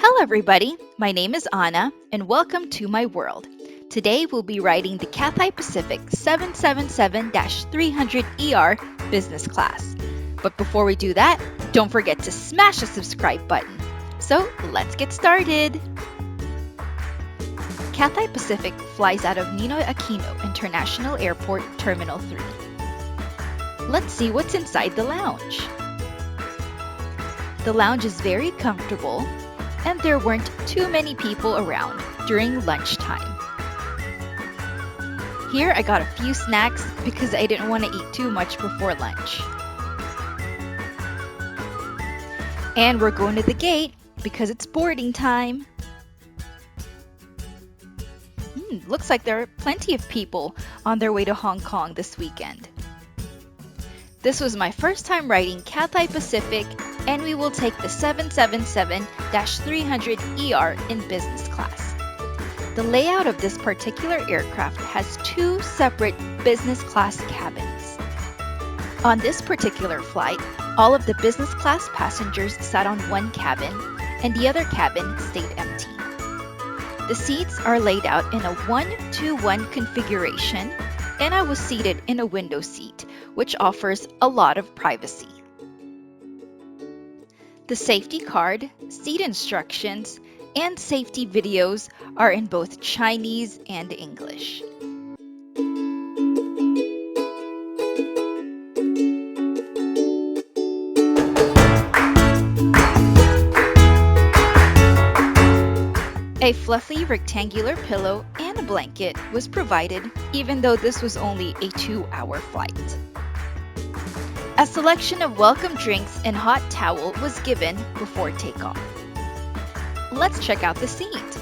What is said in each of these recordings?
Hello everybody, my name is Anna and welcome to my world. Today we'll be riding the Cathay Pacific 777-300ER Business Class. But before we do that, don't forget to smash the subscribe button. So let's get started! Cathay Pacific flies out of Ninoy Aquino International Airport Terminal 3. Let's see what's inside the lounge. The lounge is very comfortable and there weren't too many people around during lunchtime. Here I got a few snacks because I didn't want to eat too much before lunch. And we're going to the gate because it's boarding time. Looks like there are plenty of people on their way to Hong Kong this weekend. This was my first time riding Cathay Pacific, and we will take the 777-300ER in business class. The layout of this particular aircraft has two separate business class cabins. On this particular flight, all of the business class passengers sat on one cabin, and the other cabin stayed empty. The seats are laid out in a 1-to-1 configuration, and I was seated in a window seat, which offers a lot of privacy. The safety card, seat instructions, and safety videos are in both Chinese and English. A fluffy rectangular pillow and a blanket was provided, even though this was only a 2-hour flight. A selection of welcome drinks and hot towel was given before takeoff. Let's check out the seat.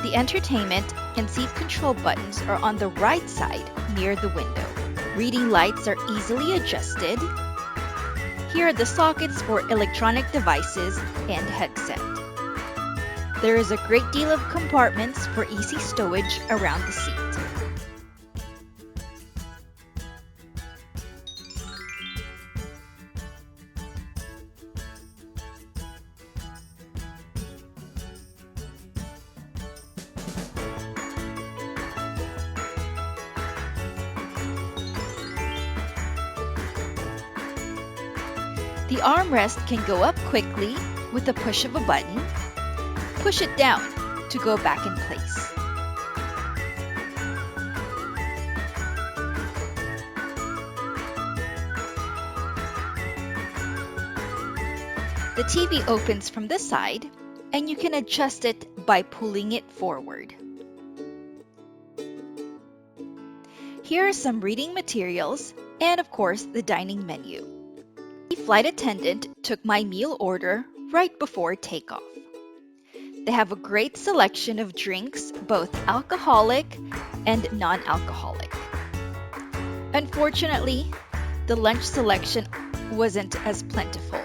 The entertainment and seat control buttons are on the right side near the window. Reading lights are easily adjusted. Here are the sockets for electronic devices and headset. There is a great deal of compartments for easy stowage around the seat. The armrest can go up quickly with the push of a button. Push it down to go back in place. The TV opens from the side, and you can adjust it by pulling it forward. Here are some reading materials and, of course, the dining menu. The flight attendant took my meal order right before takeoff. They have a great selection of drinks, both alcoholic and non-alcoholic. Unfortunately, the lunch selection wasn't as plentiful.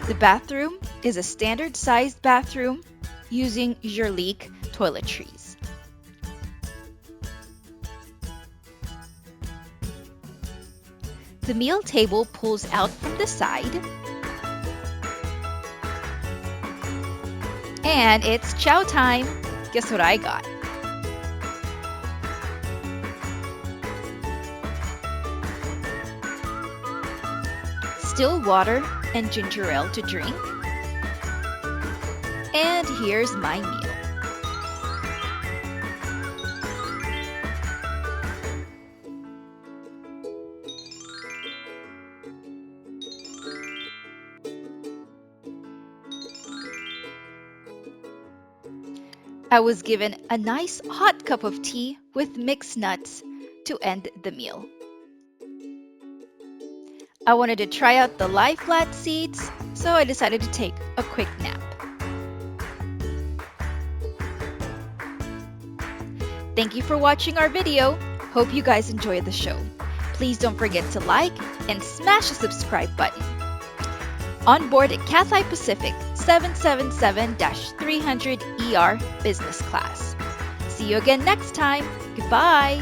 The bathroom is a standard-sized bathroom using Jurlique toiletries. The meal table pulls out from the side, and it's Chow Time. Guess what I got? Still water and ginger ale to drink. And here's my meal. I was given a nice hot cup of tea with mixed nuts to end the meal. I wanted to try out the lie flat seats, so I decided to take a quick nap. Thank you for watching our video. Hope you guys enjoyed the show. Please don't forget to like and smash the subscribe button. On board at Cathay Pacific 777-300ER Business Class. See you again next time. Goodbye!